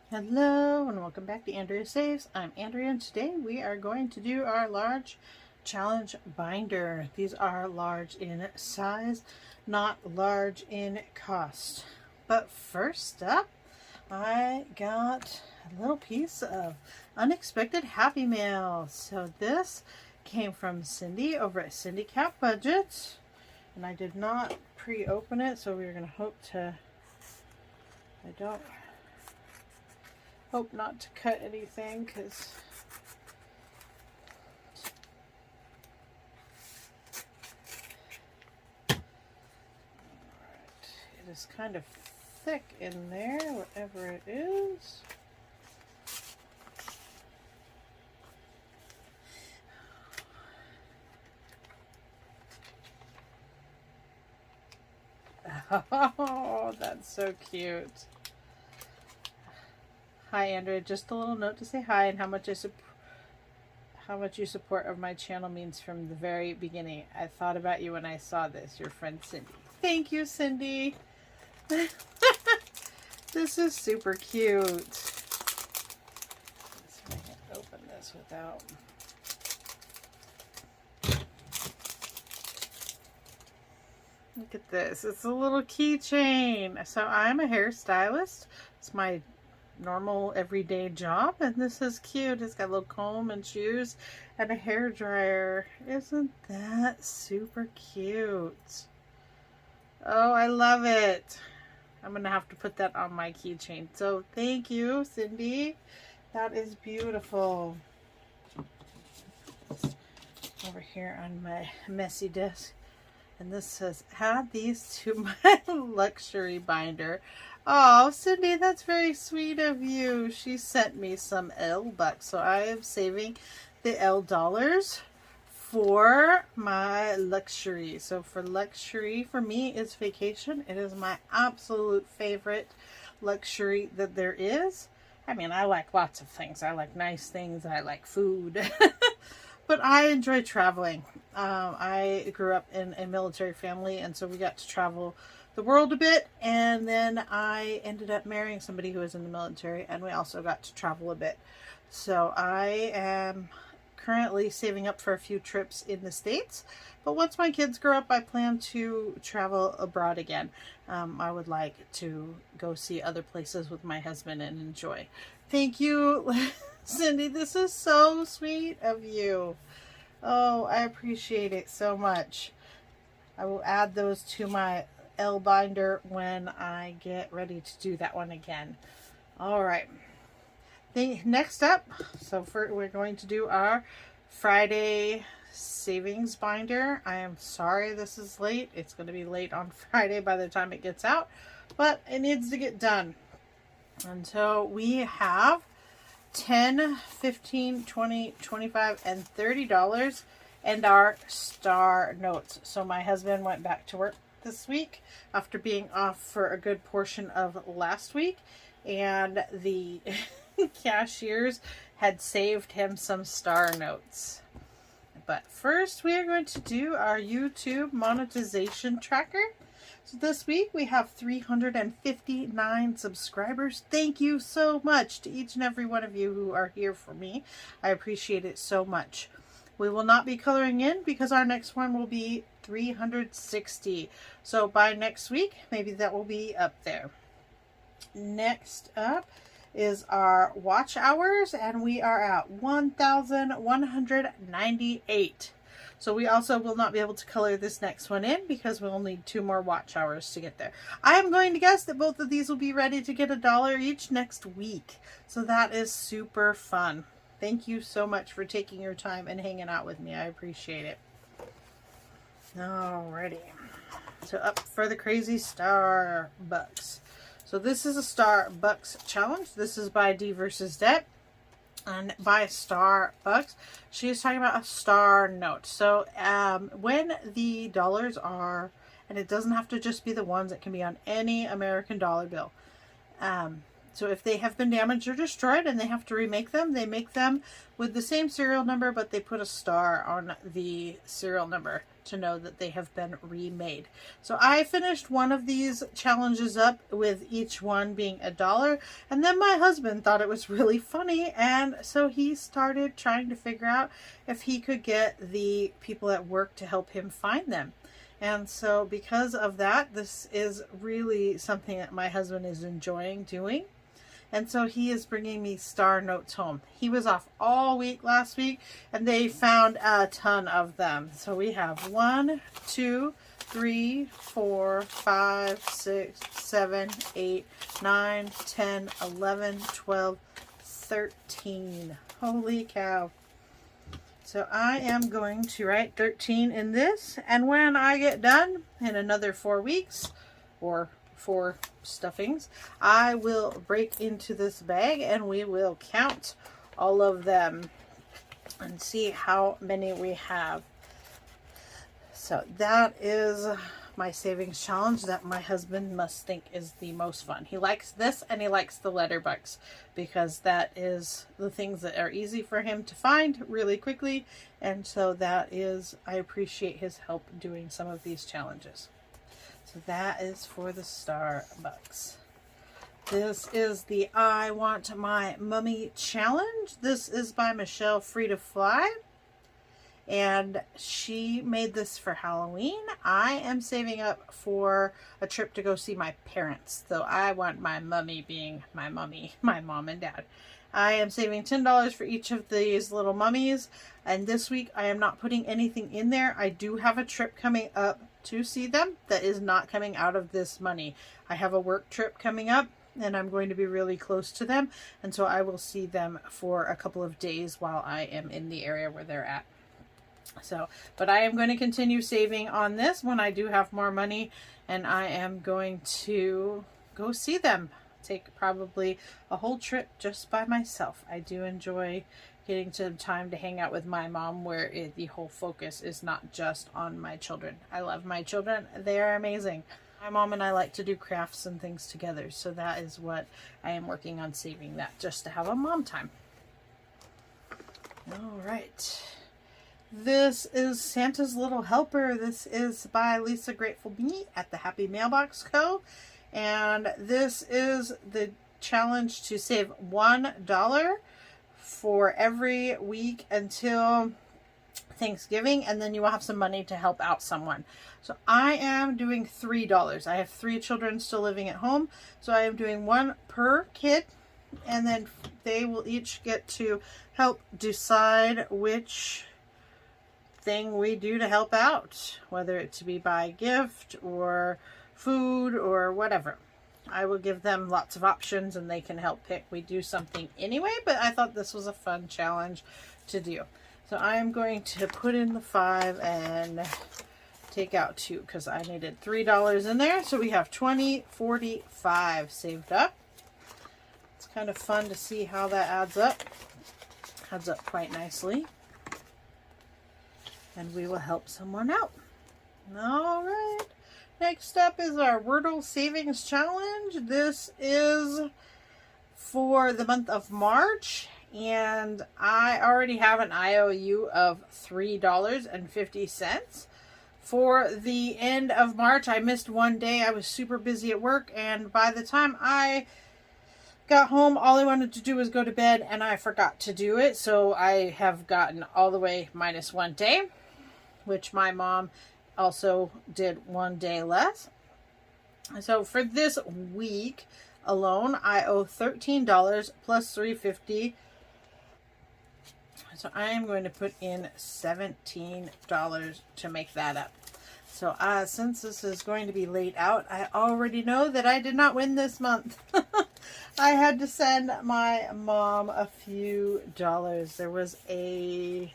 Hello and welcome back to Andrea Saves. I'm Andrea and today we are going to do our large challenge binder. These are large in size, not large in cost. But first up, I got a little piece of unexpected happy mail. So this came from Cindy over at Cindy Cap Budget, and I did not pre-open it, so we're going to hope not to cut anything because it is kind of thick in there, whatever it is. Oh, that's so cute. Hi Andrea, just a little note to say hi and how much you support of my channel means from the very beginning. I thought about you when I saw this. Your friend Cindy. Thank you, Cindy. This is super cute. Let's see if I can open this without. Look at this. It's a little keychain. So I'm a hairstylist. It's my normal everyday job, and this is cute. It's got a little comb and shoes and a hair dryer. Isn't that super cute? Oh, I love it. I'm gonna have to put that on my keychain. So thank you, Cindy. That is beautiful. Over here on my messy desk, and this says add these to my luxury binder. Oh, Cindy, that's very sweet of you. She sent me some L bucks, so I am saving the L dollars for my luxury. So for luxury, for me, it's vacation. It is my absolute favorite luxury that there is. I mean, I like lots of things. I like nice things. I like food. But I enjoy traveling. I grew up in a military family, and so we got to travel the world a bit, and then I ended up marrying somebody who was in the military, and we also got to travel a bit. So I am currently saving up for a few trips in the States, but once my kids grow up, I plan to travel abroad again. I would like to go see other places with my husband and enjoy. Thank you, Cindy. This is so sweet of you. Oh, I appreciate it so much. I will add those to my L binder when I get ready to do that one again. All right. Next up, we're going to do our Friday savings binder. I am sorry this is late. It's going to be late on Friday by the time it gets out, but it needs to get done. And so we have $10, $15, $20, $25, and $30 and our star notes. So my husband went back to work this week after being off for a good portion of last week, and the cashiers had saved him some star notes. But first we are going to do our YouTube monetization tracker. So this week we have 359 subscribers. Thank you so much to each and every one of you who are here for me. I appreciate it so much. We will not be coloring in because our next one will be 360. So by next week, maybe that will be up there. Next up is our watch hours, and we are at 1,198. So we also will not be able to color this next one in because we'll need 2 more watch hours to get there. I am going to guess that both of these will be ready to get $1 each next week. So that is super fun. Thank you so much for taking your time and hanging out with me. I appreciate it. Alrighty. So up for the crazy star bucks. So this is a star bucks challenge. This is by D versus Debt. And by star bucks, she is talking about a star note. So when the dollars are, and it doesn't have to just be the ones, it can be on any American dollar bill. So if they have been damaged or destroyed and they have to remake them, they make them with the same serial number, but they put a star on the serial number to know that they have been remade. So I finished one of these challenges up with each one being $1, and then my husband thought it was really funny, and so he started trying to figure out if he could get the people at work to help him find them. And so because of that, this is really something that my husband is enjoying doing. And so he is bringing me star notes home. He was off all week last week, and they found a ton of them. So we have 1, 2, 3, 4, 5, 6, 7, 8, 9, 10, 11, 12, 13. Holy cow. So I am going to write 13 in this, and when I get done in another 4 weeks, or 4 stuffings, I will break into this bag and we will count all of them and see how many we have. So that is my savings challenge that my husband must think is the most fun. He likes this, and he likes the letterbox because that is the things that are easy for him to find really quickly. And so that is, I appreciate his help doing some of these challenges. So that is for the Starbucks. This is the I Want My Mummy Challenge. This is by Michelle Free2Fly. And she made this for Halloween. I am saving up for a trip to go see my parents. So I want my mummy being my mummy, my mom and dad. I am saving $10 for each of these little mummies. And this week I am not putting anything in there. I do have a trip coming up to see them that is not coming out of this money. I have a work trip coming up, and I'm going to be really close to them. And so I will see them for a couple of days while I am in the area where they're at. So, but I am going to continue saving on this when I do have more money, and I am going to go see them. Take probably a whole trip just by myself. I do enjoy getting some time to hang out with my mom where the whole focus is not just on my children. I love my children. They are amazing. My mom and I like to do crafts and things together, so that is what I am working on, saving that just to have a mom time. All right. This is Santa's Little Helper. This is by Lisa Grateful Bee at the Happy Mailbox Co. And this is the challenge to save $1 for every week until Thanksgiving, and then you will have some money to help out someone. So I am doing $3. I have 3 children still living at home, so I am doing 1 per kid, and then they will each get to help decide which thing we do to help out, whether it to be buy a gift or food or whatever. I will give them lots of options and they can help pick. We do something anyway, but I thought this was a fun challenge to do. So I am going to put in the 5 and take out 2 because I needed $3 in there. So we have $20.45 saved up. It's kind of fun to see how that adds up. Adds up quite nicely. And we will help someone out. All right. Next up is our Wordy Savings Challenge. This is for the month of March, and I already have an IOU of $3.50. For the end of March, I missed one day. I was super busy at work, and by the time I got home, all I wanted to do was go to bed, and I forgot to do it. So I have gotten all the way minus 1 day, which my mom also did 1 day less. So for this week alone, I owe $13 plus $3.50. So I am going to put in $17 to make that up. So since this is going to be laid out, I already know that I did not win this month. I had to send my mom a few dollars. There was a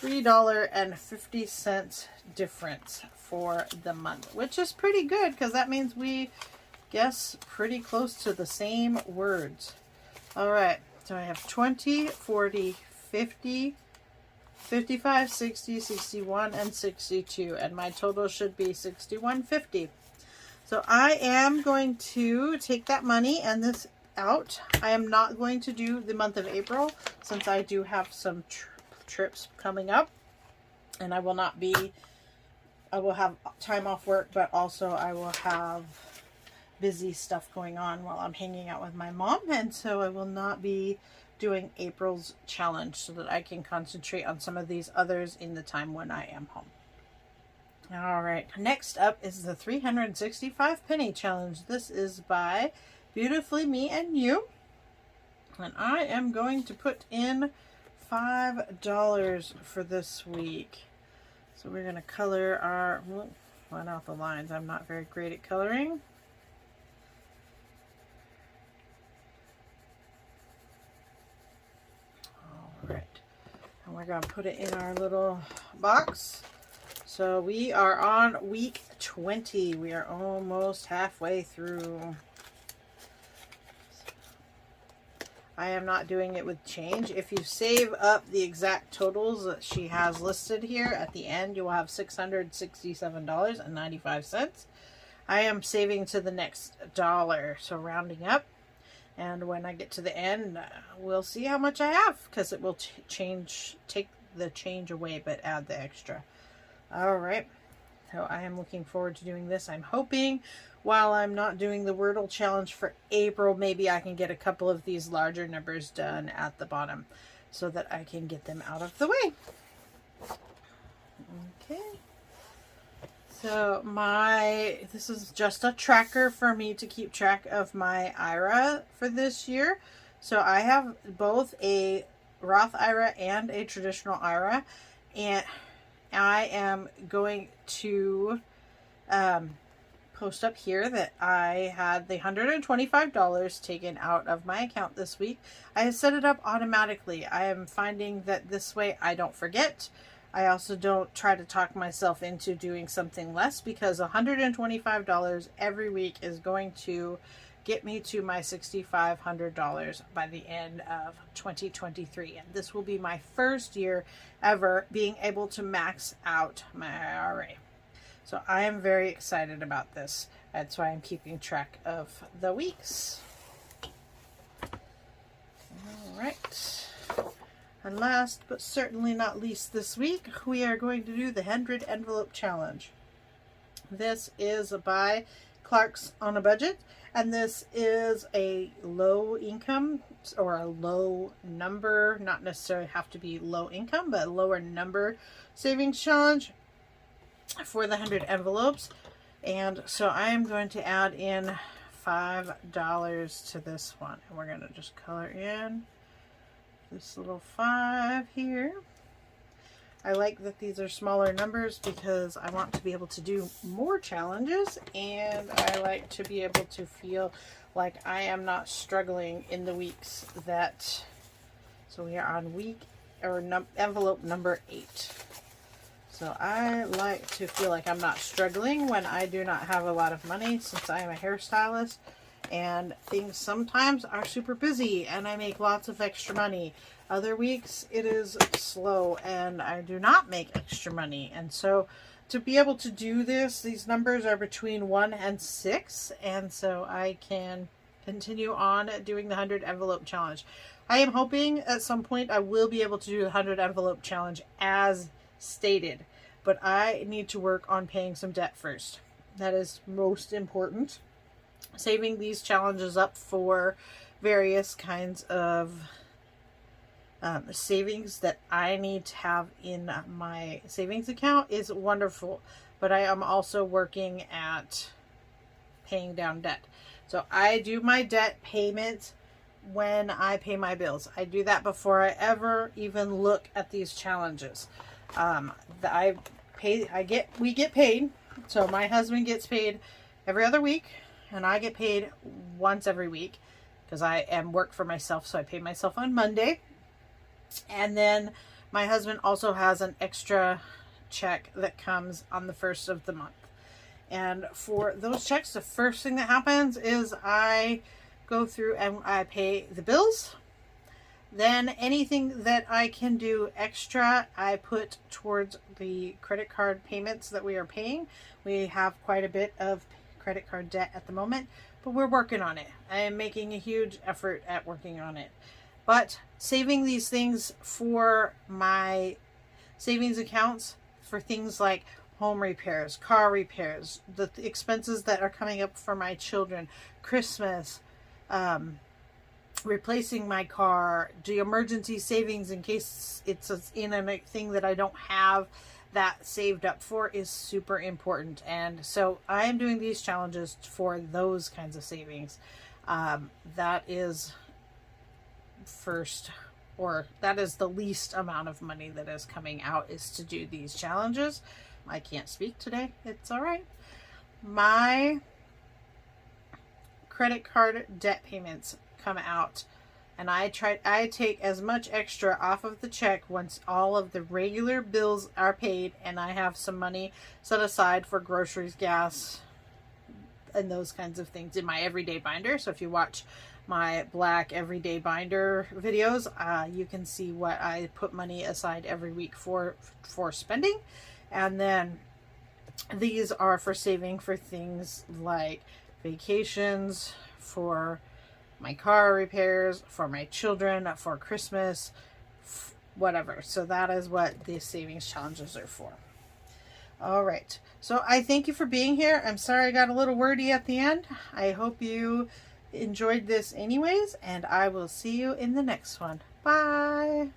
$3.50 difference for the month, which is pretty good because that means we guess pretty close to the same words. All right, so I have 20, 40, 50, 55, 60, 61, and 62, and my total should be $61.50. So I am going to take that money and this out. I am not going to do the month of April since I do have some trips coming up, and I will not be I will have time off work, but also I will have busy stuff going on while I'm hanging out with my mom, and so I will not be doing April's challenge so that I can concentrate on some of these others in the time when I am home. All right, next up is the 365 penny challenge. This is by Beautifully Me and You, and I am going to put in $5 for this week. So we're going to color our, line out the lines. I'm not very great at coloring. All right, and we're going to put it in our little box. So we are on week 20. We are almost halfway through. I am not doing it with change. If you save up the exact totals that she has listed here, at the end you will have $667.95. I am saving to the next dollar, so rounding up. And when I get to the end, we'll see how much I have, because it will take the change away, but add the extra. All right, so I am looking forward to doing this. I'm hoping while I'm not doing the Wordle challenge for April, maybe I can get a couple of these larger numbers done at the bottom so that I can get them out of the way. Okay, so this is just a tracker for me to keep track of my IRA for this year. So I have both a Roth IRA and a traditional IRA, and I am going to post up here that I had the $125 taken out of my account this week. I have set it up automatically. I am finding that this way I don't forget. I also don't try to talk myself into doing something less, because $125 every week is going to get me to my $6,500 by the end of 2023. And this will be my first year ever being able to max out my IRA. So I am very excited about this. That's why I'm keeping track of the weeks. All right. And last but certainly not least this week, we are going to do the 100 envelope challenge. This is by Clark's on a Budget, and this is a low income or a low number, not necessarily have to be low income, but a lower number savings challenge for the 100 envelopes. And so I am going to add in $5 to this one, and we're going to just color in this little 5 here. I like that these are smaller numbers because I want to be able to do more challenges, and I like to be able to feel like I am not struggling in the weeks that, so we are on week or envelope number 8. So I like to feel like I'm not struggling when I do not have a lot of money, since I am a hairstylist and things sometimes are super busy and I make lots of extra money. Other weeks it is slow and I do not make extra money. And so to be able to do this, these numbers are between 1 and 6, and so I can continue on doing the 100 envelope challenge. I am hoping at some point I will be able to do the 100 envelope challenge as stated, but I need to work on paying some debt first. That is most important. Saving these challenges up for various kinds of savings that I need to have in my savings account is wonderful, but I am also working at paying down debt. So I do my debt payments when I pay my bills. I do that before I ever even look at these challenges. We get paid. So my husband gets paid every other week, and I get paid once every week because I am work for myself. So I pay myself on Monday. And then my husband also has an extra check that comes on the 1st of the month. And for those checks, the first thing that happens is I go through and I pay the bills. Then anything that I can do extra, I put towards the credit card payments that we are paying. We have quite a bit of credit card debt at the moment, but we're working on it. I am making a huge effort at working on it. But saving these things for my savings accounts for things like home repairs, car repairs, the expenses that are coming up for my children, Christmas, replacing my car, the emergency savings in case it's in a thing that I don't have that saved up for is super important. And so I am doing these challenges for those kinds of savings. That is first, or that is the least amount of money that is coming out, is to do these challenges. I can't speak today. It's all right. My credit card debt payments come out, and I take as much extra off of the check once all of the regular bills are paid, and I have some money set aside for groceries, gas, and those kinds of things in my everyday binder. So if you watch my black everyday binder videos, you can see what I put money aside every week for spending. And then these are for saving for things like vacations, for my car repairs, for my children, for Christmas, whatever. So that is what these savings challenges are for. All right. So I thank you for being here. I'm sorry I got a little wordy at the end. I hope you enjoyed this anyways, and I will see you in the next one. Bye.